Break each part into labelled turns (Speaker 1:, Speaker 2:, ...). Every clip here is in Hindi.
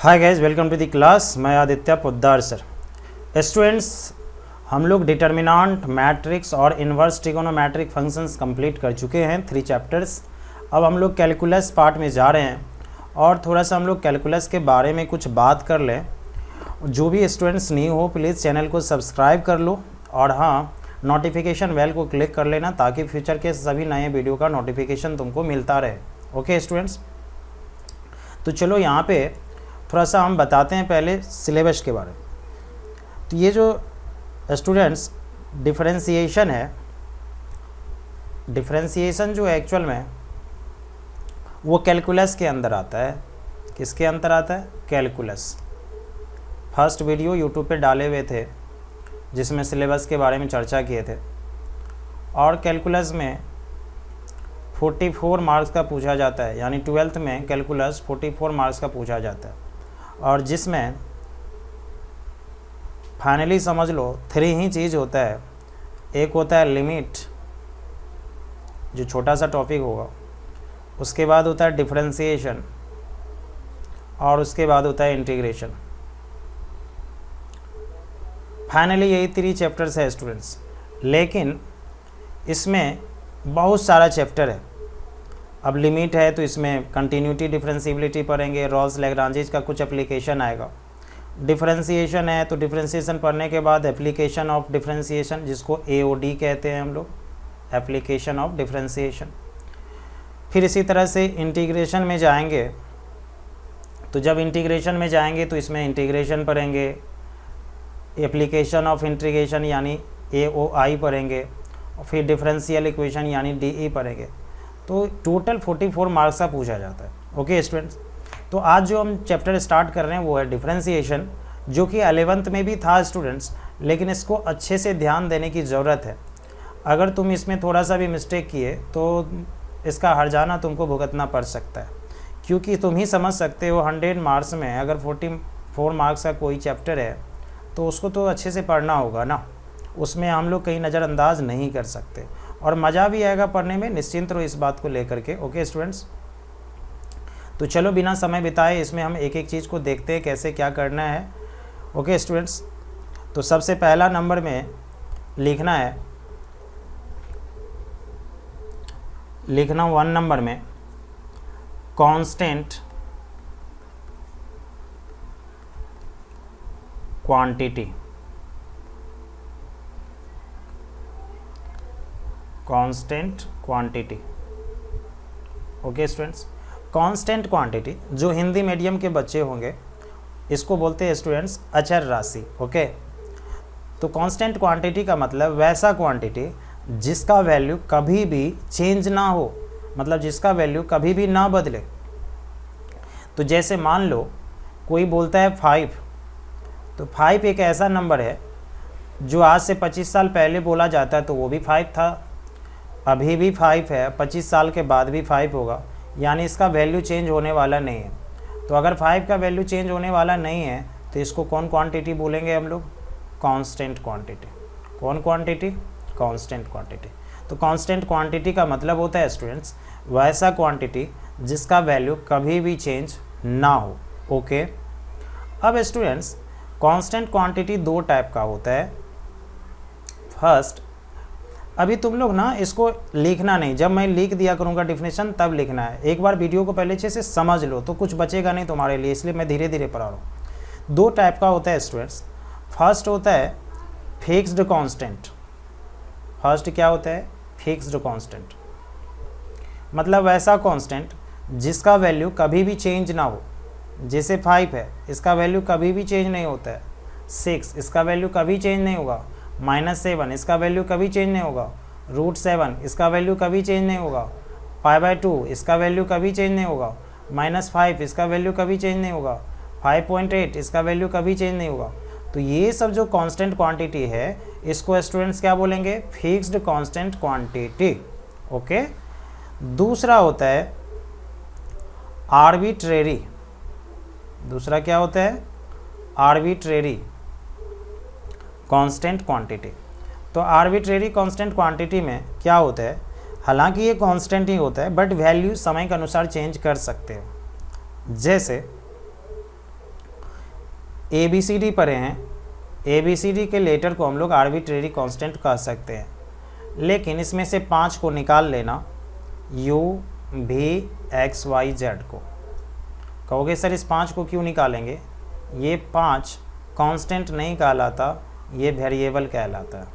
Speaker 1: Hi guys, welcome to the class. मैं आदित्य पोद्दार सर। स्टूडेंट्स, हम लोग डिटर्मिनेंट, मैट्रिक्स और इन्वर्स ट्रिगोनोमेट्रिक फंक्शंस कंप्लीट कर चुके हैं 3 चैप्टर्स। अब हम लोग कैलकुलस पार्ट में जा रहे हैं और थोड़ा सा हम लोग कैलकुलस के बारे में कुछ बात कर लें। जो भी स्टूडेंट्स नहीं हो प्लीज़ चैनल को सब्सक्राइब कर लो और हाँ, नोटिफिकेशन बेल को क्लिक कर लेना ताकि फ्यूचर के सभी नए वीडियो का नोटिफिकेशन तुमको मिलता रहे। ओके स्टूडेंट्स, तो चलो यहाँ पे थोड़ा सा हम बताते हैं पहले सिलेबस के बारे में। तो ये जो स्टूडेंट्स डिफरेंशिएशन है, डिफरेंशिएशन जो एक्चुअल में वो कैलकुलस के अंदर आता है। किसके अंदर आता है? कैलकुलस। फर्स्ट वीडियो यूट्यूब पे डाले हुए थे जिसमें सिलेबस के बारे में चर्चा किए थे और कैलकुलस में 44 मार्क्स का पूछा जाता है, यानी 12th में कैलकुलस 44 मार्क्स का पूछा जाता है और जिसमें फाइनली समझ लो 3 ही चीज़ होता है। एक होता है लिमिट, जो छोटा सा टॉपिक होगा, उसके बाद होता है डिफरेंशिएशन और उसके बाद होता है इंटीग्रेशन। फाइनली यही 3 चैप्टर्स है स्टूडेंट्स, लेकिन इसमें बहुत सारा चैप्टर है। अब लिमिट है तो इसमें कंटिन्यूटी डिफरेंशिएबिलिटी पढ़ेंगे, रॉल्स लैग्रांजेस का कुछ एप्लीकेशन आएगा। डिफरेंशिएशन है तो डिफरेंशिएशन पढ़ने के बाद एप्लीकेशन ऑफ डिफरेंशिएशन, जिसको AOD कहते हैं हम लोग, एप्लीकेशन ऑफ डिफरेंशिएशन। फिर इसी तरह से इंटीग्रेशन में जाएंगे तो जब इंटीग्रेशन में जाएंगे तो इसमें इंटीग्रेशन पढ़ेंगे, एप्लीकेशन ऑफ इंटीग्रेशन यानी AOI पढ़ेंगे और फिर डिफरेंशियल इक्वेशन यानी DE पढ़ेंगे। तो टोटल 44 मार्क्स का पूछा जाता है। ओके स्टूडेंट्स, तो आज जो हम चैप्टर स्टार्ट कर रहे हैं वो है डिफरेंशिएशन, जो कि 11th में भी था स्टूडेंट्स, लेकिन इसको अच्छे से ध्यान देने की ज़रूरत है। अगर तुम इसमें थोड़ा सा भी मिस्टेक किए तो इसका हर्जाना तुमको भुगतना पड़ सकता है, क्योंकि तुम ही समझ सकते हो 100 मार्क्स में अगर 44 मार्क्स का कोई चैप्टर है तो उसको तो अच्छे से पढ़ना होगा ना, उसमें हम लोग कहीं नज़रअंदाज नहीं कर सकते और मज़ा भी आएगा पढ़ने में। निश्चिंत रहो इस बात को लेकर के। ओके स्टूडेंट्स, तो चलो बिना समय बिताए इसमें हम एक एक चीज़ को देखते हैं कैसे क्या करना है। ओके स्टूडेंट्स, तो सबसे पहला नंबर में लिखना है, लिखना 1 नंबर में constant quantity. Constant quantity. Okay students, constant quantity जो हिंदी मीडियम के बच्चे होंगे इसको बोलते हैं स्टूडेंट्स अचर राशि। ओके, तो कांस्टेंट क्वांटिटी का मतलब वैसा क्वांटिटी जिसका वैल्यू कभी भी चेंज ना हो, मतलब जिसका वैल्यू कभी भी ना बदले। तो जैसे मान लो कोई बोलता है 5, तो 5 एक ऐसा नंबर है जो आज से 25 साल पहले बोला जाता है तो वो भी 5 था, अभी भी 5 है, 25 साल के बाद भी 5 होगा, यानी इसका वैल्यू चेंज होने वाला नहीं है। तो अगर 5 का वैल्यू चेंज होने वाला नहीं है तो इसको कौन क्वांटिटी बोलेंगे हम लोग? Constant quantity. कौन क्वांटिटी? Constant quantity. तो कांस्टेंट क्वांटिटी का मतलब होता है स्टूडेंट्स वैसा क्वांटिटी जिसका वैल्यू कभी भी चेंज ना हो। ओके, अब स्टूडेंट्स कांस्टेंट क्वांटिटी 2 टाइप का होता है। फर्स्ट, अभी तुम लोग ना इसको लिखना नहीं, जब मैं लिख दिया करूँगा डिफिनेशन तब लिखना है। एक बार वीडियो को पहले अच्छे से समझ लो तो कुछ बचेगा नहीं तुम्हारे लिए, इसलिए मैं धीरे धीरे पढ़ा रहा हूँ। 2 टाइप का होता है स्टूडेंट्स। फर्स्ट होता है फिक्स्ड कांस्टेंट। फर्स्ट क्या होता है? फिक्स्ड कांस्टेंट, मतलब वैसा कांस्टेंट जिसका वैल्यू कभी भी चेंज ना हो। जैसे 5 है, इसका वैल्यू कभी भी चेंज नहीं होता है। 6, इसका वैल्यू कभी चेंज नहीं होगा। -7, इसका वैल्यू कभी चेंज नहीं होगा। √7, इसका वैल्यू कभी चेंज नहीं होगा। π/2, इसका वैल्यू कभी चेंज नहीं होगा। -5, इसका वैल्यू कभी चेंज नहीं होगा। 5.8, इसका वैल्यू कभी चेंज नहीं होगा। तो ये सब जो कांस्टेंट क्वांटिटी है इसको स्टूडेंट्स क्या बोलेंगे? Fixed constant quantity. ओके, दूसरा होता है आर्बिट्रेरी। दूसरा क्या होता है? Arbitrary constant quantity. तो आर्बिट्रेरी कांस्टेंट क्वांटिटी में क्या होता है? हालांकि ये कांस्टेंट ही होता है बट वैल्यू समय के अनुसार चेंज कर सकते हैं। जैसे ए बी सी डी पढ़े हैं, ए बी सी डी के लेटर को हम लोग आर्बिट्रेरी कांस्टेंट कह सकते हैं, लेकिन इसमें से 5 को निकाल लेना, यू भी एक्स वाई जेड को। कहोगे सर इस 5 को क्यों निकालेंगे? ये 5 कांस्टेंट नहीं कहलाता, ये वेरिएबल कहलाता है।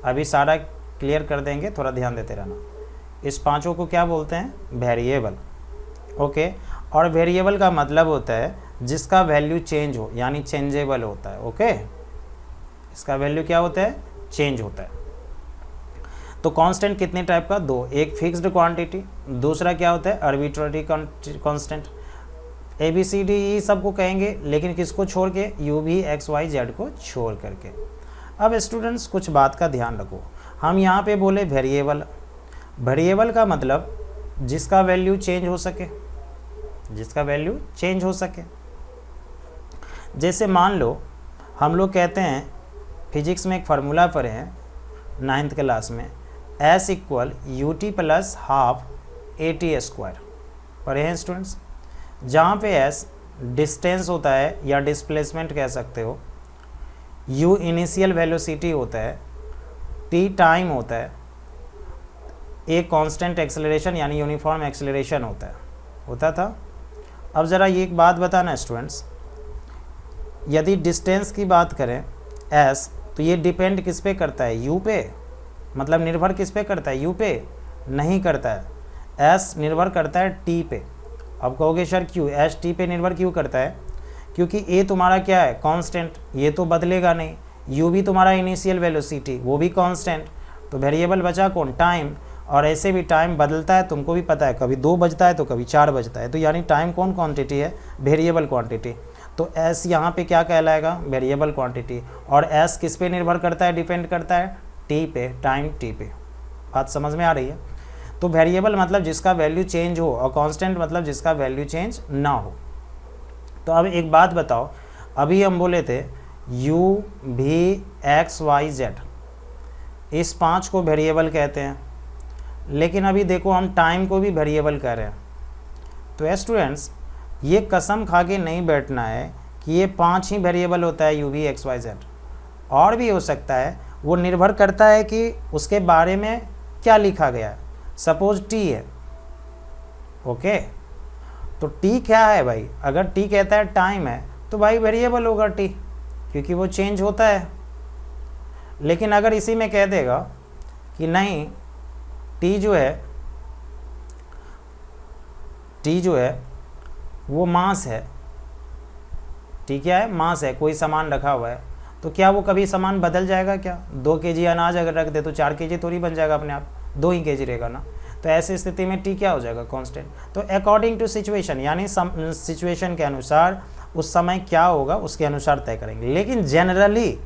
Speaker 1: अभी सारा क्लियर कर देंगे, थोड़ा ध्यान देते रहना। इस 5 को क्या बोलते हैं? वेरिएबल। ओके, और वेरिएबल का मतलब होता है जिसका वैल्यू चेंज हो, यानी चेंजेबल होता है। ओके, इसका वैल्यू क्या होता है? चेंज होता है। तो कांस्टेंट कितने टाइप का? 2, एक फिक्स्ड क्वांटिटी, दूसरा क्या होता है? Arbitrary constant. A B C D E सबको कहेंगे, लेकिन किसको छोड़ के? यू भी एक्स वाई जेड को छोड़ करके। अब स्टूडेंट्स कुछ बात का ध्यान रखो, हम यहाँ पे बोले वेरिएबल। वेरिएबल का मतलब जिसका वैल्यू चेंज हो सके, जिसका वैल्यू चेंज हो सके। जैसे मान लो हम लोग कहते हैं, फिजिक्स में एक फार्मूला पढ़े हैं 9th क्लास में, S equal U T plus half A T square पढ़े हैं स्टूडेंट्स, जहाँ पे S डिस्टेंस होता है या डिस्प्लेसमेंट कह सकते हो, U इनिशियल वेलोसिटी होता है, T टाइम होता है, A कांस्टेंट एक्सेलरेशन यानी यूनिफॉर्म एक्सेलरेशन होता था। अब ज़रा ये एक बात बताना स्टूडेंट्स, यदि डिस्टेंस की बात करें S, तो ये डिपेंड किस पे करता है? U पे, मतलब निर्भर किस पे करता है? U पे नहीं करता है। S निर्भर करता है T पे। अब कहोगे सर क्यों? S T पे निर्भर क्यों करता है? क्योंकि A तुम्हारा क्या है? कांस्टेंट, ये तो बदलेगा नहीं। U भी तुम्हारा इनिशियल वेलोसिटी, वो भी कांस्टेंट। तो वेरिएबल बचा कौन? टाइम। और ऐसे भी टाइम बदलता है, तुमको भी पता है, कभी 2 बजता है तो कभी 4 बजता है। तो यानी टाइम कौन क्वांटिटी है? Variable quantity. तो S यहाँ पे क्या कहलाएगा? Variable quantity. और S किस पे निर्भर करता है? डिपेंड करता है T पे, टाइम T पे। बात समझ में आ रही है? तो वेरिएबल मतलब जिसका वैल्यू चेंज हो, और कांस्टेंट मतलब जिसका वैल्यू चेंज ना हो। तो अब एक बात बताओ, अभी हम बोले थे U भी एक्स वाई जेड, इस 5 को वेरिएबल कहते हैं, लेकिन अभी देखो हम टाइम को भी वेरिएबल कह रहे हैं। तो स्टूडेंट्स ये कसम खा के नहीं बैठना है कि ये 5 ही वेरिएबल होता है, u v x y z. और भी हो सकता है, वो निर्भर करता है कि उसके बारे में क्या लिखा गया है। सपोज टी है, ओके, तो टी क्या है भाई? अगर टी कहता है टाइम है, तो भाई वेरिएबल होगा टी, क्योंकि वो चेंज होता है। लेकिन अगर इसी में कह देगा कि नहीं, टी जो है वो मास है, टी क्या है? मास है, कोई सामान रखा हुआ है, तो क्या वो कभी सामान बदल जाएगा क्या? 2 kg अनाज अगर रख दे तो 4 kg थोड़ी बन जाएगा अपने आप, 2 ही kg रहेगा ना। तो ऐसी स्थिति में टी क्या हो जाएगा? कांस्टेंट। तो अकॉर्डिंग टू सिचुएशन, यानी सिचुएशन के अनुसार उस समय क्या होगा उसके अनुसार तय करेंगे। लेकिन जनरली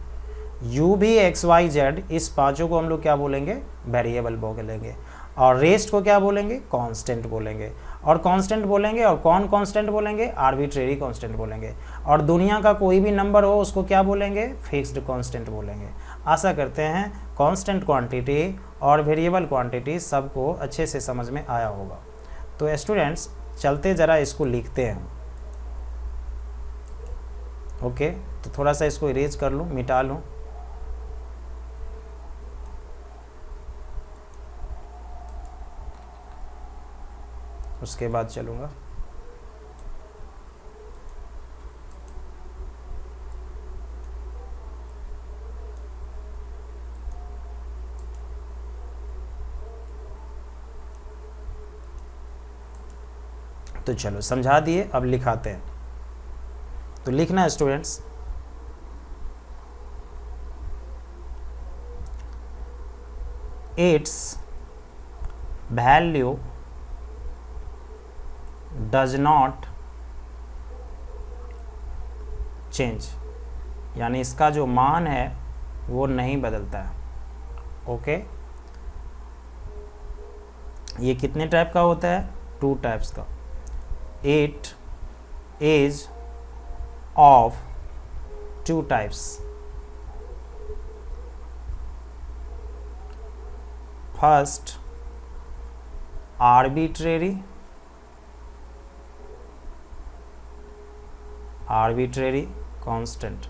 Speaker 1: यू भी एक्स वाई जेड, इस 5 को हम लोग क्या बोलेंगे? वेरिएबल बोलेंगे। और रेस्ट को क्या बोलेंगे? कांस्टेंट बोलेंगे। और कांस्टेंट बोलेंगे, और कौन कांस्टेंट बोलेंगे? आर्बिट्रेरी कांस्टेंट बोलेंगे। और दुनिया का कोई भी नंबर हो उसको क्या बोलेंगे? फिक्स्ड कांस्टेंट बोलेंगे। आशा करते हैं कांस्टेंट क्वांटिटी और वेरिएबल क्वांटिटी सबको अच्छे से समझ में आया होगा। तो स्टूडेंट्स चलते ज़रा इसको लिखते हैं। ओके, तो थोड़ा सा इसको इरेज कर लूँ, मिटा लूँ। उसके बाद चलूँगा। तो चलो समझा दिए, अब लिखाते हैं। तो लिखना है students, it's value does not change, यानी इसका जो मान है वो नहीं बदलता है। ओके, ये कितने टाइप का होता है? 2 टाइप्स का। It is of 2 types. First arbitrary constant.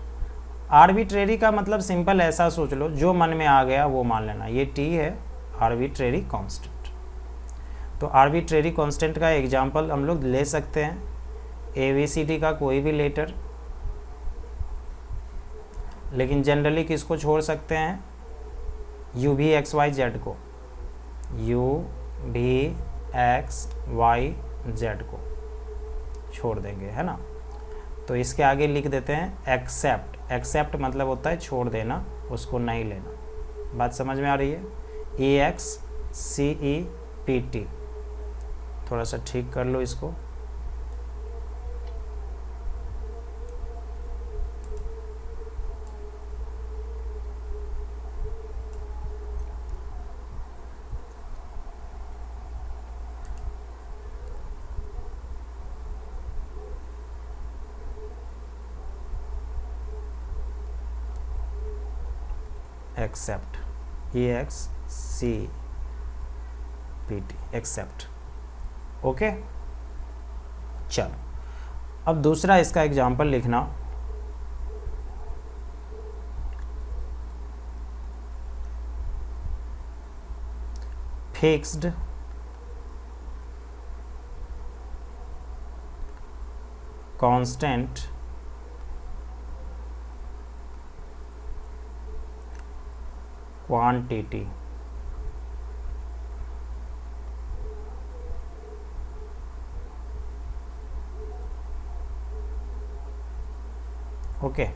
Speaker 1: Arbitrary का मतलब सिंपल ऐसा सोच लो, जो मन में आ गया वो मान लेना, ये टी है आर्बिट्रेरी कांस्टेंट। तो आर्बिट्रेरी कांस्टेंट का एग्जांपल हम लोग ले सकते हैं ABCD का कोई भी लेटर, लेकिन जनरली किसको छोड़ सकते हैं, UVXYZ को, UVXYZ को छोड़ देंगे, है ना। तो इसके आगे लिख देते हैं एक्सेप्ट। एक्सेप्ट मतलब होता है छोड़ देना, उसको नहीं लेना। बात समझ में आ रही है। EXCEPT, थोड़ा सा ठीक कर लो इसको। Accept, EXCPT, accept. ओके, चलो अब दूसरा इसका एग्जाम्पल लिखना। Fixed constant quantity. ओके,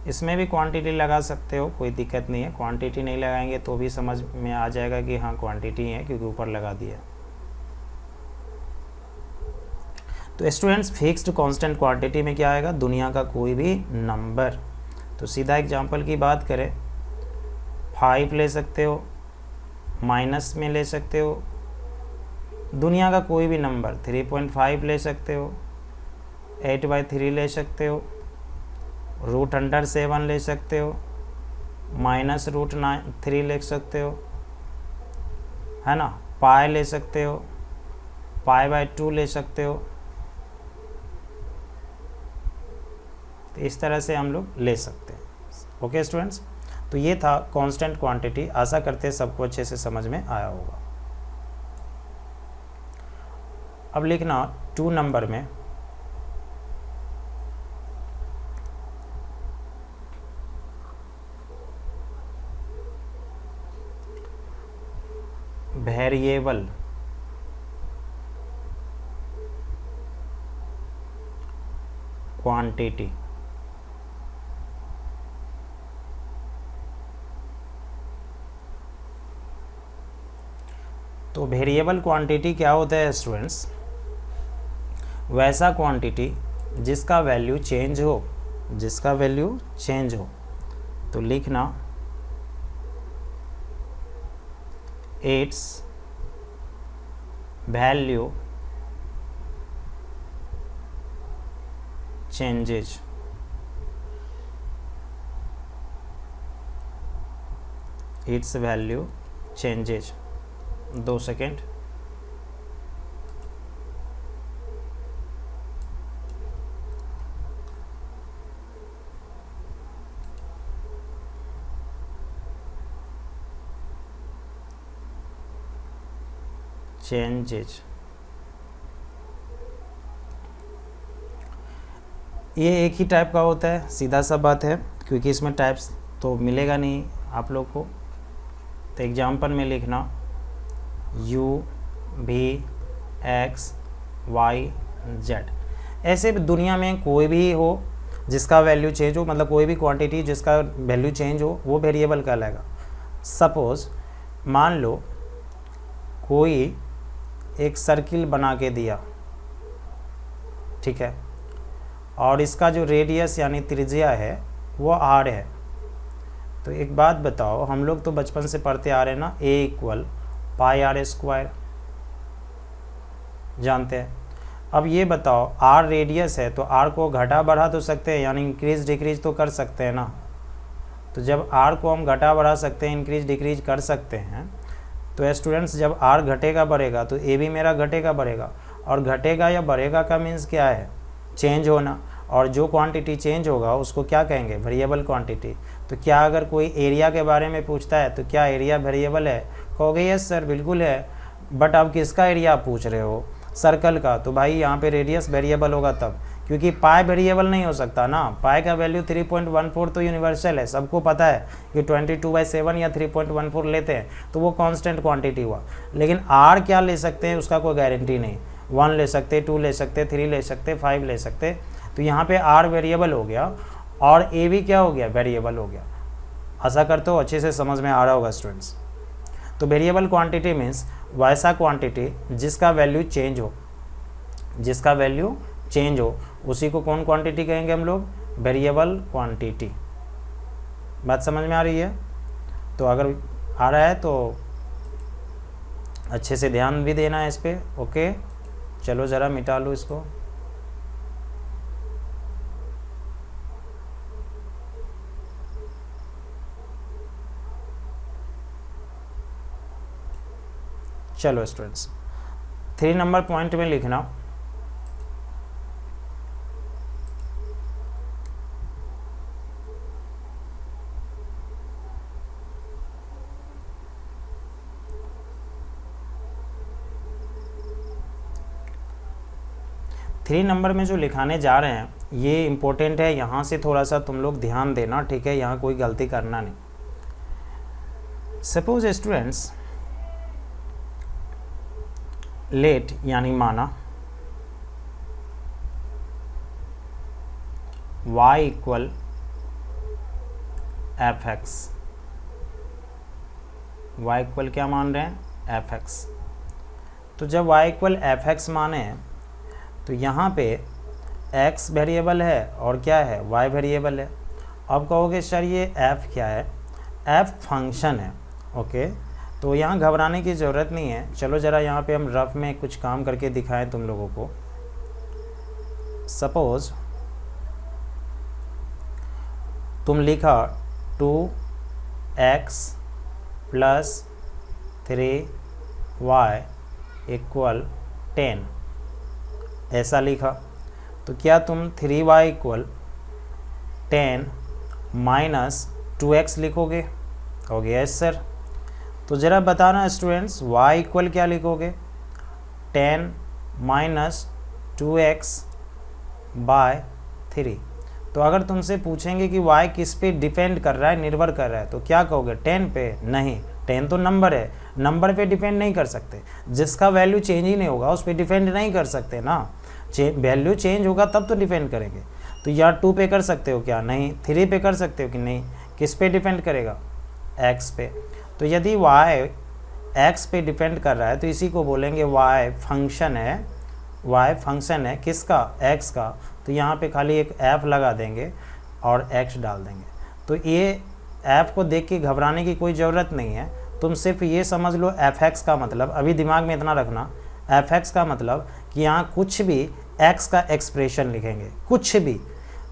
Speaker 1: इसमें भी क्वांटिटी लगा सकते हो, कोई दिक्कत नहीं है। क्वांटिटी नहीं लगाएंगे तो भी समझ में आ जाएगा कि हाँ क्वांटिटी है, क्योंकि ऊपर लगा दिया। तो स्टूडेंट्स, फिक्स्ड कांस्टेंट क्वांटिटी में क्या आएगा, दुनिया का कोई भी नंबर। तो सीधा एग्जांपल की बात करें, 5 ले सकते हो, माइनस में ले सकते हो, दुनिया का कोई भी नंबर। 3.5 ले सकते हो, 8/3 ले सकते हो, √7 ले सकते हो, -√3 ले सकते हो, है ना। पाई ले सकते हो, π/2 ले सकते हो। तो इस तरह से हम लोग ले सकते हैं। ओके स्टूडेंट्स, तो ये था कांस्टेंट क्वांटिटी। आशा करते हैं सबको अच्छे से समझ में आया होगा। अब लिखना 2 नंबर में वेरिएबल क्वांटिटी। तो वेरिएबल क्वांटिटी क्या होता है स्टूडेंट्स, वैसा क्वांटिटी जिसका वैल्यू चेंज हो, जिसका वैल्यू चेंज हो। तो लिखना it's value changes. It's value changes. 2 second. Changes, ये एक ही टाइप का होता है, सीधा सा बात है, क्योंकि इसमें टाइप्स तो मिलेगा नहीं आप लोग को। तो एग्जाम्पल में लिखना UVXYZ। ऐसे दुनिया में कोई भी हो जिसका वैल्यू चेंज हो, मतलब कोई भी क्वांटिटी जिसका वैल्यू चेंज हो, वो वेरिएबल कहलाएगा। सपोज मान लो कोई एक सर्किल बना के दिया, ठीक है, और इसका जो रेडियस यानी त्रिज्या है वो r है। तो एक बात बताओ, हम लोग तो बचपन से पढ़ते आ रहे हैं ना, A = πr², जानते हैं। अब ये बताओ, r रेडियस है तो r को घटा बढ़ा तो सकते हैं, यानी इंक्रीज डिक्रीज तो कर सकते हैं ना। तो जब r को हम घटा बढ़ा सकते हैं, इंक्रीज डिक्रीज कर सकते हैं, तो स्टूडेंट्स जब r घटेगा बढ़ेगा तो a भी मेरा घटेगा बढ़ेगा। और घटेगा या बढ़ेगा का मीन्स क्या है, चेंज होना। और जो क्वांटिटी चेंज होगा उसको क्या कहेंगे, वेरिएबल क्वांटिटी। तो क्या अगर कोई एरिया के बारे में पूछता है तो क्या एरिया वेरिएबल है, कहोगे यस सर बिल्कुल है, बट अब किसका एरिया आप पूछ रहे हो, सर्कल का, तो भाई यहाँ पे रेडियस वेरिएबल होगा तब, क्योंकि पाई वेरिएबल नहीं हो सकता ना, पाई का वैल्यू 3.14 तो यूनिवर्सल है, सबको पता है कि 22/7 या 3.14 लेते हैं तो वो कांस्टेंट क्वांटिटी हुआ। लेकिन आर क्या ले सकते हैं उसका कोई गारंटी नहीं, 1 ले सकते, 2 ले सकते, 3 ले सकते, 5 ले सकते। तो यहाँ पे आर वेरिएबल हो गया और ए भी क्या हो गया, वेरिएबल हो गया। आशा करते हो अच्छे से समझ में आ रहा होगा स्टूडेंट्स। तो वेरिएबल क्वांटिटी मीन्स वैसा क्वांटिटी जिसका वैल्यू चेंज हो, जिसका वैल्यू चेंज हो उसी को कौन क्वांटिटी कहेंगे हम लोग, वेरिएबल क्वांटिटी। बात समझ में आ रही है? तो अगर आ रहा है तो अच्छे से ध्यान भी देना है इस पर। ओके चलो ज़रा मिटा लो इसको। चलो स्टूडेंट्स 3 नंबर पॉइंट में लिखना, थ्री नंबर में जो लिखाने जा रहे हैं ये इम्पोर्टेंट है, यहाँ से थोड़ा सा तुम लोग ध्यान देना, ठीक है, यहाँ कोई गलती करना नहीं। सपोज स्टूडेंट्स लेट यानी माना y equal f x, y equal क्या मान रहे हैं, एफ एक्स। तो जब y इक्वल एफ एक्स माने तो यहाँ पे x वेरिएबल है और क्या है, y वेरिएबल है। अब कहोगे सर ये f क्या है, f फंक्शन है। ओके तो यहाँ घबराने की ज़रूरत नहीं है। चलो ज़रा यहाँ पे हम रफ में कुछ काम करके दिखाएं तुम लोगों को। सपोज तुम लिखा 2x + 3y = 10, ऐसा लिखा, तो क्या तुम 3y = 10 - 2x लिखोगे, कहोगे यस सर। तो ज़रा बताना स्टूडेंट्स y इक्वल क्या लिखोगे, 10 - 2x / 3। तो अगर तुमसे पूछेंगे कि y किस पे डिपेंड कर रहा है, निर्भर कर रहा है, तो क्या कहोगे, 10 पे? नहीं, 10 तो नंबर है, नंबर पे डिपेंड नहीं कर सकते, जिसका वैल्यू चेंज ही नहीं होगा उस पर डिपेंड नहीं कर सकते ना। वैल्यू चेंज होगा तब तो डिपेंड करेंगे। तो यार 2 पे कर सकते हो क्या, नहीं। 3 पे कर सकते हो कि नहीं, किस पे डिपेंड करेगा, x पे। तो यदि y x पे डिपेंड कर रहा है तो इसी को बोलेंगे y फंक्शन है, y फंक्शन है किसका, x का। तो यहाँ पे खाली एक f लगा देंगे और x डाल देंगे। तो ये f को देख के घबराने की कोई ज़रूरत नहीं है, तुम सिर्फ ये समझ लो fx का मतलब, अभी दिमाग में इतना रखना, fx का मतलब कि यहाँ कुछ भी x का एक्सप्रेशन लिखेंगे, कुछ भी,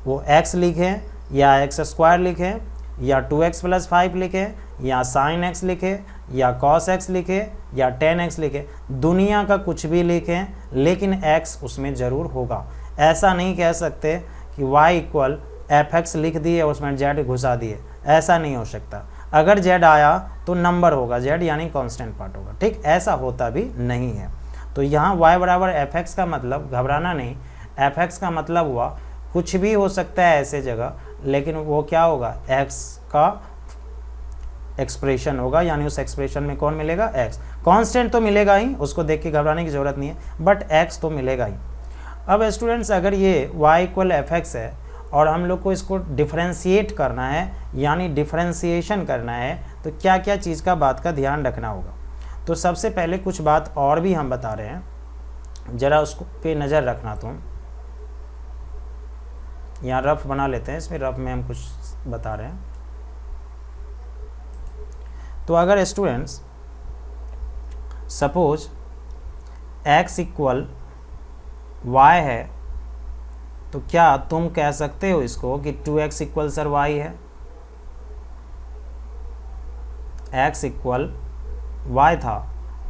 Speaker 1: वो x लिखें या x² लिखें या 2x + 5 लिखें या sin x लिखें या cos x लिखें या tan x लिखें, दुनिया का कुछ भी लिखें, लेकिन x उसमें ज़रूर होगा। ऐसा नहीं कह सकते कि y इक्वल fx लिख दिए उसमें z घुसा दिए, ऐसा नहीं हो सकता। अगर z आया तो नंबर होगा, z यानी कांस्टेंट पार्ट होगा, ठीक, ऐसा होता भी नहीं है। तो यहाँ y बराबर fx का मतलब, घबराना नहीं, fx का मतलब हुआ कुछ भी हो सकता है ऐसे जगह, लेकिन वो क्या होगा, x का एक्सप्रेशन होगा, यानी उस एक्सप्रेशन में कौन मिलेगा, x। कांस्टेंट तो मिलेगा ही, उसको देख के घबराने की ज़रूरत नहीं है, बट x तो मिलेगा ही। अब स्टूडेंट्स अगर ये y इक्वल fx है और हम लोग को इसको डिफरेंशिएट करना है, यानी डिफरेंशिएशन करना है, तो क्या क्या चीज़ का बात का ध्यान रखना होगा। तो सबसे पहले कुछ बात और भी हम बता रहे हैं, ज़रा उसको पे नज़र रखना तुम। यहाँ रफ बना लेते हैं, इसमें रफ में हम कुछ बता रहे हैं। तो अगर students suppose x equal y है, तो क्या तुम कह सकते हो इसको कि 2x इक्वल सर y है, x इक्वल y था,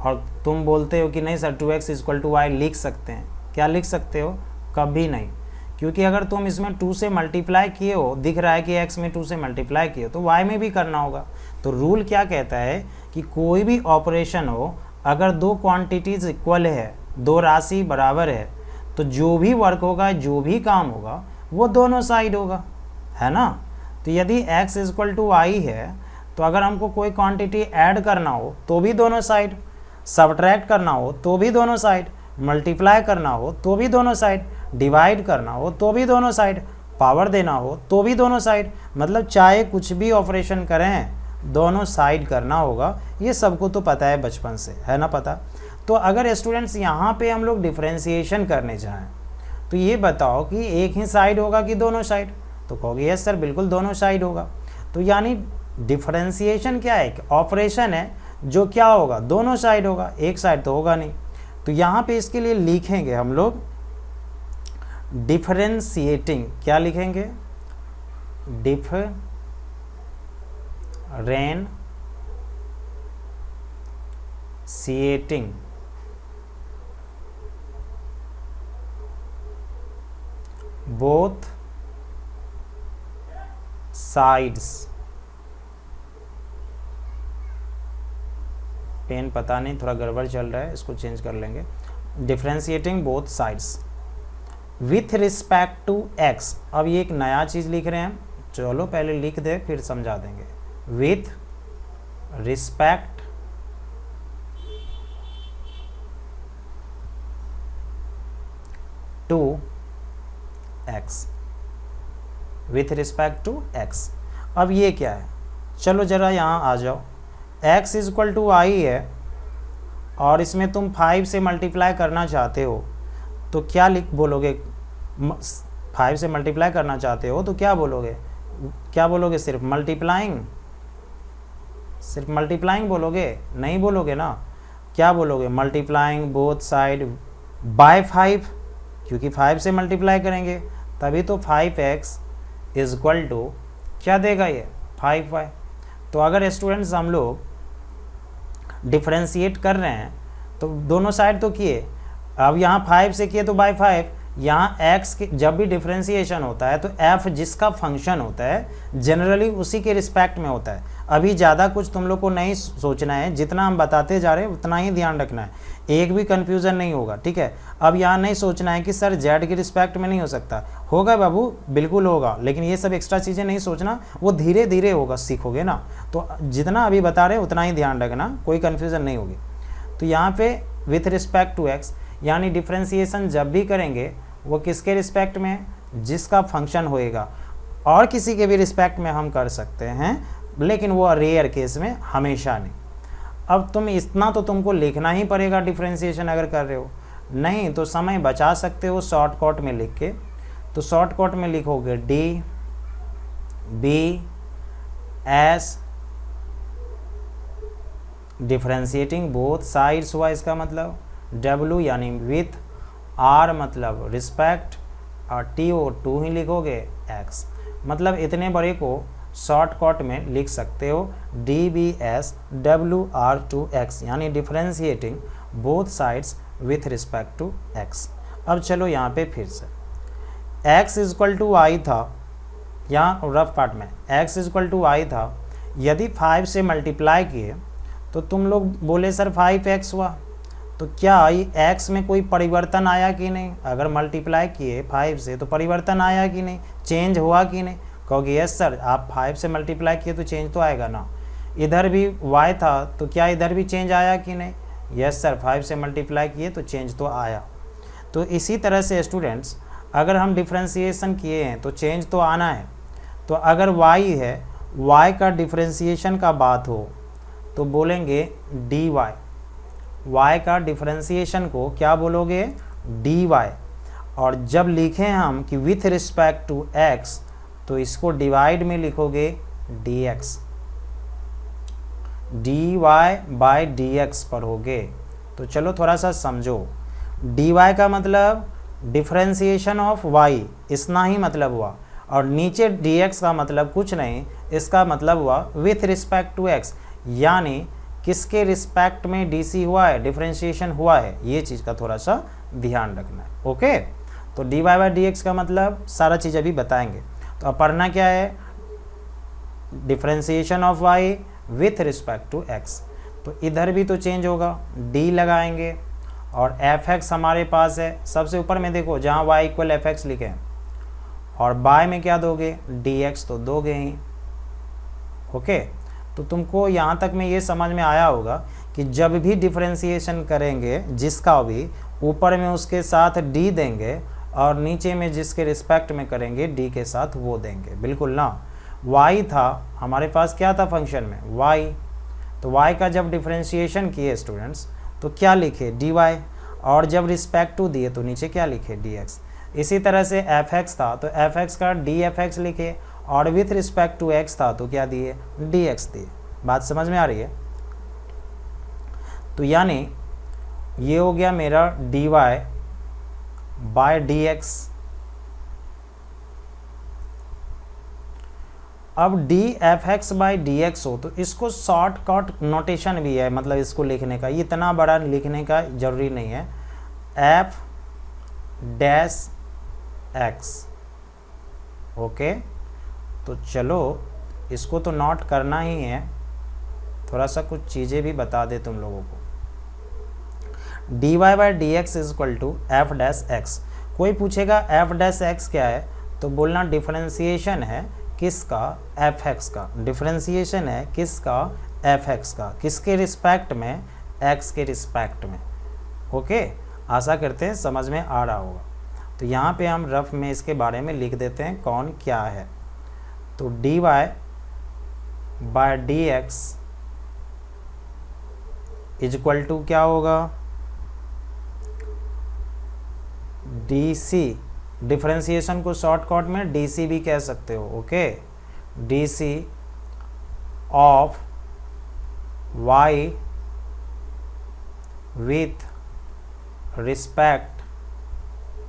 Speaker 1: और तुम बोलते हो कि नहीं सर 2x = y लिख सकते हैं। क्या लिख सकते हो, कभी नहीं, क्योंकि अगर तुम इसमें 2 से मल्टीप्लाई किए हो, दिख रहा है कि x में 2 से मल्टीप्लाई किए हो, तो y में भी करना होगा। तो रूल क्या कहता है कि कोई भी ऑपरेशन हो, अगर दो क्वांटिटीज इक्वल है, दो राशि बराबर है, तो जो भी वर्क होगा, जो भी काम होगा, वो दोनों साइड होगा, है ना। तो यदि x इक्वल टू y है, तो अगर हमको कोई क्वांटिटी ऐड करना हो तो भी दोनों साइड, सब्ट्रैक्ट करना हो तो भी दोनों साइड, मल्टीप्लाई करना हो तो भी दोनों साइड, डिवाइड करना हो तो भी दोनों साइड, पावर देना हो तो भी दोनों साइड, मतलब चाहे कुछ भी ऑपरेशन करें दोनों साइड करना होगा। ये सबको तो पता है बचपन से, है ना पता। तो अगर स्टूडेंट्स यहाँ पे हम लोग डिफ्रेंशिएशन करने जाएं तो ये बताओ कि एक ही साइड होगा कि दोनों साइड, तो कहोगे यस सर बिल्कुल दोनों साइड होगा। तो यानी डिफ्रेंशिएशन क्या है, ऑपरेशन है जो क्या होगा, दोनों साइड होगा, एक साइड तो होगा नहीं। तो यहाँ पे इसके लिए लिखेंगे हम लोग डिफरेंशिएटिंग, क्या लिखेंगे, डिफरेंशिएटिंग बोथ साइड्स। पेन पता नहीं थोड़ा गड़बड़ चल रहा है, इसको चेंज कर लेंगे। Differentiating both sides with respect to x. अब ये एक नया चीज़ लिख रहे हैं, चलो पहले लिख दे फिर समझा देंगे। With respect to x, with respect to x. अब ये क्या है, चलो जरा यहाँ आ जाओ। x इक्वल टू आई है और इसमें तुम 5 से मल्टीप्लाई करना चाहते हो, तो क्या बोलोगे, 5 से मल्टीप्लाई करना चाहते हो तो क्या बोलोगे, सिर्फ मल्टीप्लाइंग बोलोगे, नहीं बोलोगे ना, क्या बोलोगे, मल्टीप्लाइंग बोथ साइड बाय 5, क्योंकि 5 से मल्टीप्लाई करेंगे तभी तो 5x इक्वल टू क्या देगा ये 5y। तो अगर स्टूडेंट्स हम लोग डिफरेंशिएट कर रहे हैं तो दोनों साइड तो किए, अब यहाँ 5 से किए तो बाय 5, यहाँ x के जब भी डिफरेंशिएशन होता है तो f जिसका फंक्शन होता है जनरली उसी के रिस्पेक्ट में होता है। अभी ज़्यादा कुछ तुम लोग को नहीं सोचना है, जितना हम बताते जा रहे हैं उतना ही ध्यान रखना है, एक भी कन्फ्यूज़न नहीं होगा, ठीक है। अब यहाँ नहीं सोचना है कि सर z के रिस्पेक्ट में नहीं हो सकता, होगा बाबू बिल्कुल होगा, लेकिन ये सब एक्स्ट्रा चीज़ें नहीं सोचना, वो धीरे धीरे होगा, सीखोगे ना। तो जितना अभी बता रहे हैं उतना ही ध्यान रखना, कोई कन्फ्यूज़न नहीं होगी। तो यहाँ पे विथ रिस्पेक्ट टू x, यानी डिफ्रेंशिएशन जब भी करेंगे वो किसके रिस्पेक्ट में, जिसका फंक्शन होएगा, और किसी के भी रिस्पेक्ट में हम कर सकते हैं, लेकिन वो रेयर केस में, हमेशा नहीं। अब तुम इतना तो तुमको लिखना ही पड़ेगा डिफ्रेंशिएशन अगर कर रहे हो, नहीं तो समय बचा सकते हो शॉर्टकट में लिख के। तो शॉर्टकट में लिखोगे d b s differentiating both sides हुआ, इसका मतलब W यानी विथ, R मतलब रिस्पेक्ट, और T और 2 ही लिखोगे X, मतलब इतने बड़े को शॉर्टकट में लिख सकते हो DBSWR2X, यानी differentiating both sides with respect to x। अब चलो यहाँ पे फिर से x इक्वल टू y था, यहाँ रफ पार्ट में x इक्वल टू y था, यदि 5 से मल्टीप्लाई किए तो तुम लोग बोले सर 5x हुआ, तो क्या x में कोई परिवर्तन आया कि नहीं, अगर मल्टीप्लाई किए 5 से तो परिवर्तन आया कि नहीं, चेंज हुआ कि नहीं, कहोगे यस सर आप 5 से मल्टीप्लाई किए तो चेंज तो आएगा ना। इधर भी y था तो क्या इधर भी चेंज आया कि नहीं, यस सर 5 से मल्टीप्लाई किए तो चेंज तो आया। तो इसी तरह से स्टूडेंट्स अगर हम डिफ्रेंशिएशन किए हैं तो चेंज तो आना है। तो अगर y है, y का डिफ्रेंशिएशन का बात हो तो बोलेंगे dy, y का डिफ्रेंशिएशन को क्या बोलोगे dy, और जब लिखें हम कि विथ रिस्पेक्ट टू x तो इसको डिवाइड में लिखोगे dx, dy बाय dx पढ़ोगे। तो चलो थोड़ा सा समझो, dy का मतलब डिफ्रेंशिएशन ऑफ y, इतना ही मतलब हुआ, और नीचे dx का मतलब कुछ नहीं, इसका मतलब हुआ विथ रिस्पेक्ट टू x, यानी किसके रिस्पेक्ट में dc हुआ है, डिफ्रेंशिएशन हुआ है, ये चीज़ का थोड़ा सा ध्यान रखना है। ओके, तो dy बाई डी एक्स का मतलब सारा चीज़ अभी बताएंगे। तो अब पढ़ना क्या है, differentiation of y with respect to x। तो इधर भी तो चेंज होगा, d लगाएंगे और fx हमारे पास है सबसे ऊपर में, देखो जहाँ y इक्वल fx लिखे हैं, और बाय में क्या दोगे, dx तो दोगे ही। ओके, तो तुमको यहाँ तक में ये समझ में आया होगा कि जब भी डिफरेंशिएशन करेंगे जिसका भी, ऊपर में उसके साथ d देंगे और नीचे में जिसके रिस्पेक्ट में करेंगे d के साथ वो देंगे, बिल्कुल ना। y था हमारे पास, क्या था फंक्शन में, y, तो y का जब डिफरेंशिएशन किए स्टूडेंट्स तो क्या लिखे, dy, और जब रिस्पेक्ट टू दिए तो नीचे क्या लिखे, dx। इसी तरह से fx था तो fx का dfx लिखे, और विथ रिस्पेक्ट टू x था तो क्या दिए, dx दिए। बात समझ में आ रही है। तो यानी ये हो गया मेरा dy बाय dx। अब dfx बाई dx हो तो इसको शॉर्टकट नोटेशन भी है, मतलब इसको लिखने का, इतना बड़ा लिखने का जरूरी नहीं है, f डैश x। ओके, तो चलो इसको तो नोट करना ही है, थोड़ा सा कुछ चीज़ें भी बता दे तुम लोगों को। dy by d x is equal to f dash x. कोई पूछेगा एफ डैश एक्स क्या है, तो बोलना डिफरेंशिएशन है किसका, एफ एक्स का। डिफरेंशिएशन है किसका, एफ एक्स का, किसके रिस्पेक्ट में, एक्स के रिस्पेक्ट में। ओके, आशा करते हैं समझ में आ रहा होगा। तो यहाँ पे हम रफ में इसके बारे में लिख देते हैं कौन क्या है। तो dy by d x is equal to क्या होगा, डी डिफरेंशिएशन को शॉर्टकट में डी भी कह सकते हो। Okay, d of y with respect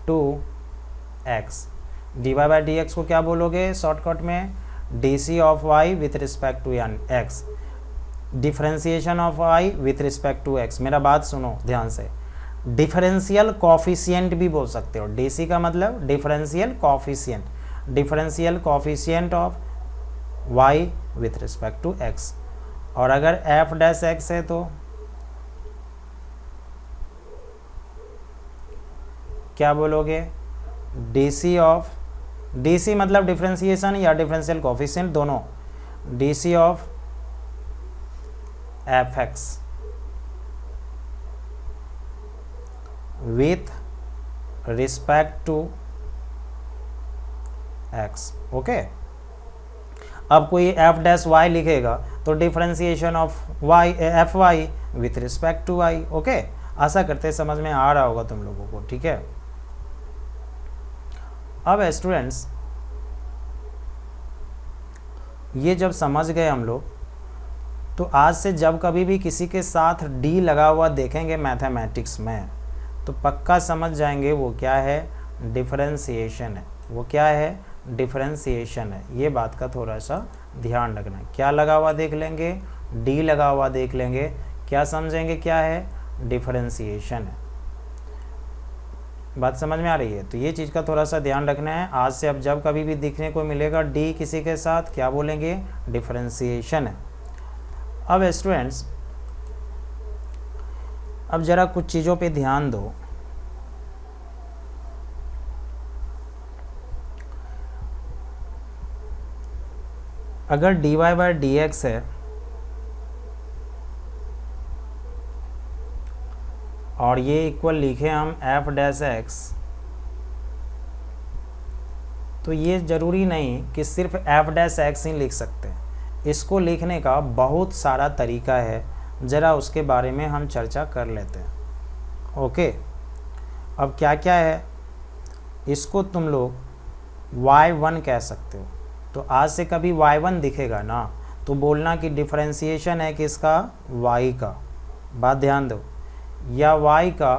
Speaker 1: to x। dy by d x को क्या बोलोगे शॉर्टकट में, d of y with respect to x। Differentiation of y with respect to x। मेरा बात सुनो ध्यान से, डिफरेंशियल कॉफिशिएंट भी बोल सकते हो। डी का मतलब differential coefficient, differential coefficient of y with respect to x। और अगर f डैश x है तो क्या बोलोगे, डी ऑफ, डी मतलब डिफरेंशिएशन या डिफरेंशियल कॉफिशिएंट दोनों, d of f x with respect to x। Okay, अब कोई f डैश y लिखेगा तो differentiation of y f y with respect to y। Okay, आशा करते समझ में आ रहा होगा तुम लोगों को, ठीक है। अब स्टूडेंट्स ये जब समझ गए हम लोग, तो आज से जब कभी भी किसी के साथ d लगा हुआ देखेंगे मैथमेटिक्स में तो पक्का समझ जाएंगे वो क्या है, डिफरेंशिएशन है। वो क्या है, डिफरेंशिएशन है। ये बात का थोड़ा सा ध्यान रखना है। क्या लगा हुआ देख लेंगे, d लगा हुआ देख लेंगे, क्या समझेंगे क्या है, डिफरेंशिएशन है। बात समझ में आ रही है। तो ये चीज़ का थोड़ा सा ध्यान रखना है। आज से अब जब कभी भी दिखने को मिलेगा d किसी के साथ, क्या बोलेंगे, डिफरेंशिएशन है। अब स्टूडेंट्स अब ज़रा कुछ चीज़ों पे ध्यान दो। अगर dy बाई डी एक्स है और ये इक्वल लिखे हम एफ डैश एक्स, तो ये ज़रूरी नहीं कि सिर्फ एफ डैश एक्स ही लिख सकते हैं। इसको लिखने का बहुत सारा तरीका है, ज़रा उसके बारे में हम चर्चा कर लेते हैं। ओके, अब क्या क्या है, इसको तुम लोग y1 कह सकते हो। तो आज से कभी y1 दिखेगा ना तो बोलना कि डिफरेंशिएशन है किसका, y का। बात ध्यान दो, या y का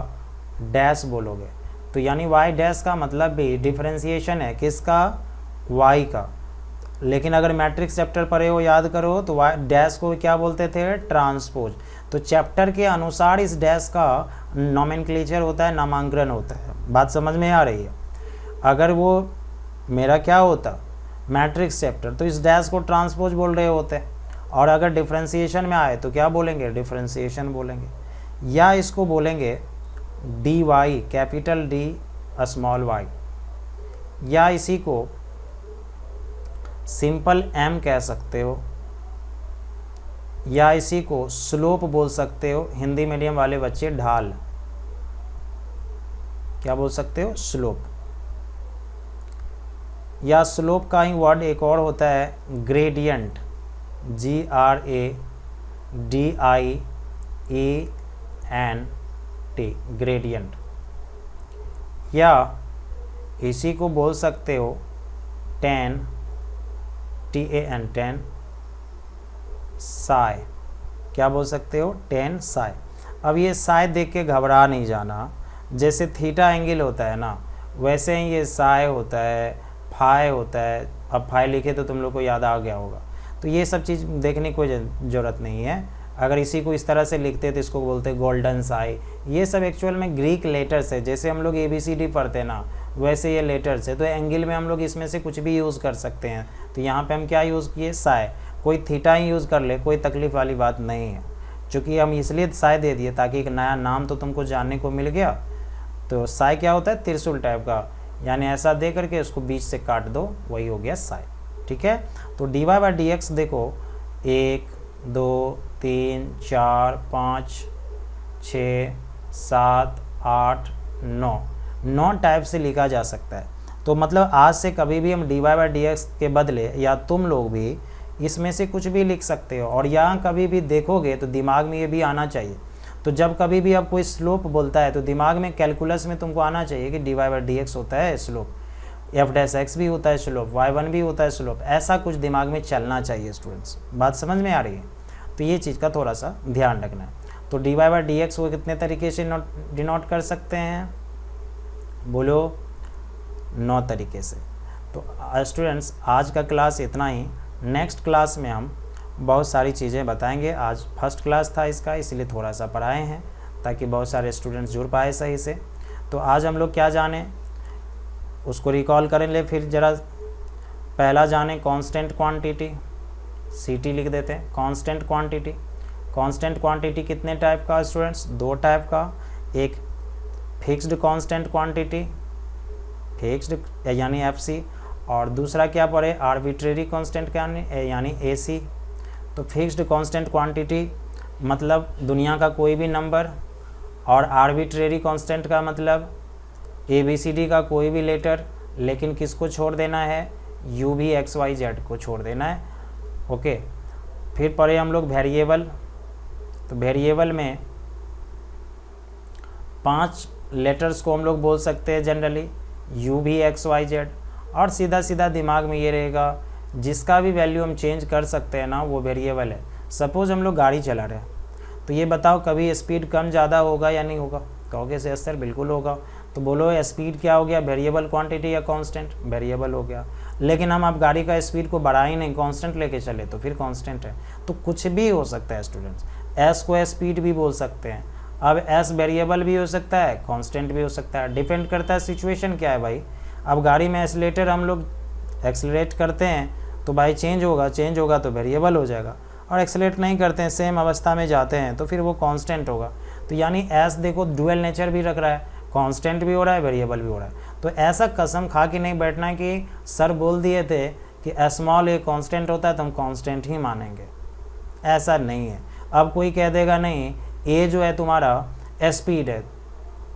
Speaker 1: डैश बोलोगे तो यानी y डैश का मतलब भी डिफरेंशिएशन है किसका, y का। लेकिन अगर मैट्रिक्स चैप्टर पढ़े हो, याद करो, तो y डैश को क्या बोलते थे, ट्रांसपोज। तो चैप्टर के अनुसार इस डैश का नोमेनक्लेचर होता है, नामांकन होता है। बात समझ में आ रही है। अगर वो मेरा क्या होता मैट्रिक्स चैप्टर, तो इस डैश को ट्रांसपोज बोल रहे होते, और अगर डिफरेंशिएशन में आए तो क्या बोलेंगे, डिफरेंशिएशन बोलेंगे, या इसको बोलेंगे d y capital d small y, या इसी को सिंपल एम कह सकते हो, या इसी को स्लोप बोल सकते हो। हिंदी मीडियम वाले बच्चे ढाल, क्या बोल सकते हो, स्लोप। या स्लोप का ही वर्ड एक और होता है ग्रेडियंट, GRADIENT, ग्रेडियंट। या इसी को बोल सकते हो TAN, TAN साई, क्या बोल सकते हो, टेन साई। अब ये साई देख के घबरा नहीं जाना, जैसे थीटा एंगल होता है ना, वैसे ही ये साई होता है, फाई होता है। अब फाई लिखे तो तुम लोग को याद आ गया होगा, तो ये सब चीज़ देखने की कोई ज़रूरत नहीं है। अगर इसी को इस तरह से लिखते तो इसको बोलते गोल्डन साई। ये सब एक्चुअल में ग्रीक लेटर्स है, जैसे हम लोग ABCD पढ़ते हैं ना, वैसे ये लेटर्स है। तो एंगल में हम लोग इसमें से कुछ भी यूज़ कर सकते हैं। तो यहाँ पे हम क्या यूज़ किए, साई। कोई थीटा ही यूज़ कर ले, कोई तकलीफ़ वाली बात नहीं है, क्योंकि हम इसलिए साई दे दिए ताकि एक नया नाम तो तुमको जानने को मिल गया। तो साई क्या होता है, त्रिशूल टाइप का, यानी ऐसा दे करके उसको बीच से काट दो, वही हो गया साई। ठीक है, तो dy/dx देखो 1 2 3 4 5 6 7 8 9 टाइप से लिखा जा सकता है। तो मतलब आज से कभी भी हम dy/dx के बदले, या तुम लोग भी इसमें से कुछ भी लिख सकते हो, और यहाँ कभी भी देखोगे तो दिमाग में ये भी आना चाहिए। तो जब कभी भी अब कोई स्लोप बोलता है तो दिमाग में कैलकुलस में तुमको आना चाहिए कि dy/dx होता है स्लोप, f' भी होता है स्लोप, y1 भी होता है स्लोप, ऐसा कुछ दिमाग में चलना चाहिए स्टूडेंट्स। बात समझ में आ रही है? तो ये चीज़ का थोड़ा सा ध्यान रखना है। तो dy/dx को कितने तरीके से डिनोट कर सकते हैं, बोलो 9 तरीके से। तो स्टूडेंट्स आज का क्लास इतना ही। नेक्स्ट क्लास में हम बहुत सारी चीज़ें बताएंगे। आज फर्स्ट क्लास था इसका, इसलिए थोड़ा सा पढ़ाए हैं ताकि बहुत सारे स्टूडेंट्स जुड़ पाए सही से। तो आज हम लोग क्या जाने उसको रिकॉल करें ले, फिर ज़रा पहला जाने कांस्टेंट क्वांटिटी, CT लिख देते हैं। कांस्टेंट क्वांटिटी, कांस्टेंट क्वांटिटी कितने टाइप का स्टूडेंट्स, 2 टाइप का। एक फिक्स्ड कांस्टेंट क्वांटिटी, फिक्स्ड यानी FC, और दूसरा क्या पढ़े, आर्बिट्रेरी कांस्टेंट यानी AC। तो फिक्स्ड कांस्टेंट क्वांटिटी मतलब दुनिया का कोई भी नंबर, और आर्बिट्रेरी कांस्टेंट का मतलब ABCD का कोई भी लेटर, लेकिन किसको छोड़ देना है, UVXYZ को छोड़ देना है। ओके, फिर पढ़े हम लोग वेरिएबल। तो वेरिएबल में 5 लेटर्स को हम लोग बोल सकते हैं जनरली, UVXYZ, और सीधा सीधा दिमाग में ये रहेगा जिसका भी वैल्यू हम चेंज कर सकते हैं ना, वो वेरिएबल है। सपोज हम लोग गाड़ी चला रहे हैं, तो ये बताओ कभी स्पीड कम ज़्यादा होगा या नहीं होगा, कहोगे से सर बिल्कुल होगा। तो बोलो स्पीड क्या हो गया, वेरिएबल क्वांटिटी या कांस्टेंट, वेरिएबल हो गया। लेकिन हम आप गाड़ी का स्पीड को बढ़ा ही नहीं, कांस्टेंट लेके चले तो फिर कांस्टेंट है। तो कुछ भी हो सकता है स्टूडेंट्स, एस को स्पीड भी बोल सकते हैं। अब एस वेरिएबल भी हो सकता है, कांस्टेंट भी हो सकता है, डिपेंड करता है सिचुएशन क्या है भाई। अब गाड़ी में एक्सीलेटर हम लोग एक्सीलरेट करते हैं तो भाई चेंज होगा तो वेरिएबल हो जाएगा, और एक्सीलरेट नहीं करते हैं, सेम अवस्था में जाते हैं तो फिर वो कांस्टेंट होगा। तो यानी एस देखो डुअल नेचर भी रख रहा है, कांस्टेंट भी हो रहा है, वेरिएबल भी हो रहा है। तो ऐसा कसम खा के नहीं बैठना कि सर बोल दिए थे कि स्मॉल ए कांस्टेंट होता है तो हम कांस्टेंट ही मानेंगे, ऐसा नहीं है। अब कोई कह देगा नहीं ए जो है तुम्हारा स्पीड है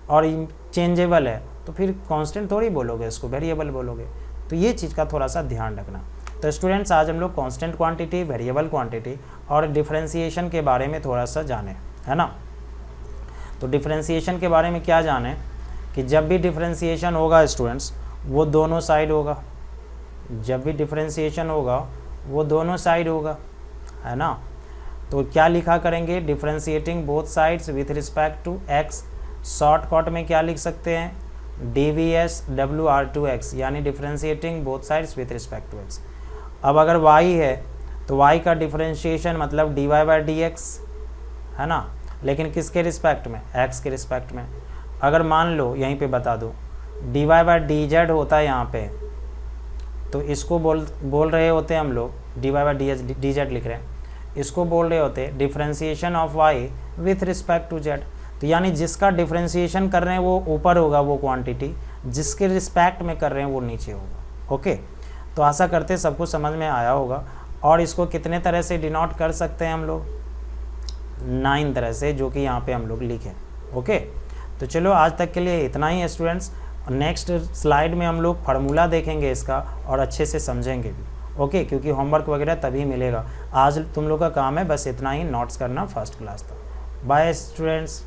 Speaker 1: और चेंजेबल है, तो फिर कांस्टेंट थोड़ी बोलोगे, इसको वेरिएबल बोलोगे। तो ये चीज़ का थोड़ा सा ध्यान रखना। तो स्टूडेंट्स आज हम लोग कांस्टेंट क्वांटिटी, वेरिएबल क्वांटिटी और डिफरेंशिएशन के बारे में थोड़ा सा जाने, है ना। तो डिफरेंशिएशन के बारे में क्या जाने कि जब भी डिफरेंशिएशन होगा स्टूडेंट्स वो दोनों साइड होगा, जब भी डिफरेंशिएशन होगा वो दोनों साइड होगा, है ना। तो क्या लिखा करेंगे, differentiating both sides with respect to x। Shortcut में क्या लिख सकते हैं, DVS WR2x, यानी differentiating both sides with respect to x। अब अगर y है तो y का डिफरेंशिएशन मतलब dy/dx, है ना, लेकिन किसके रिस्पेक्ट में, x के रिस्पेक्ट में। अगर मान लो यहीं पे बता दूँ d y by d z होता है यहाँ पे, तो इसको बोल रहे होते हैं हम लोग, d y by d z लिख रहे हैं, इसको बोल रहे होते हैं differentiation of y with respect to z. तो यानी जिसका डिफ्रेंसिएशन कर रहे हैं वो ऊपर होगा वो क्वांटिटी, जिसके रिस्पेक्ट में कर रहे हैं वो नीचे होगा। ओके, तो आशा करते हैं सबको समझ में आया होगा। और इसको कितने तरह से डिनोट कर सकते हैं हम लोग, 9 तरह से, जो कि यहाँ पे हम लोग लिखे। ओके, तो चलो आज तक के लिए इतना ही है स्टूडेंट्स। नेक्स्ट स्लाइड में हम लोग फार्मूला देखेंगे इसका और अच्छे से समझेंगे भी। ओके, क्योंकि होमवर्क वगैरह तभी मिलेगा। आज तुम लोग का काम है बस इतना ही, नोट्स करना फर्स्ट क्लास तक। Bye students.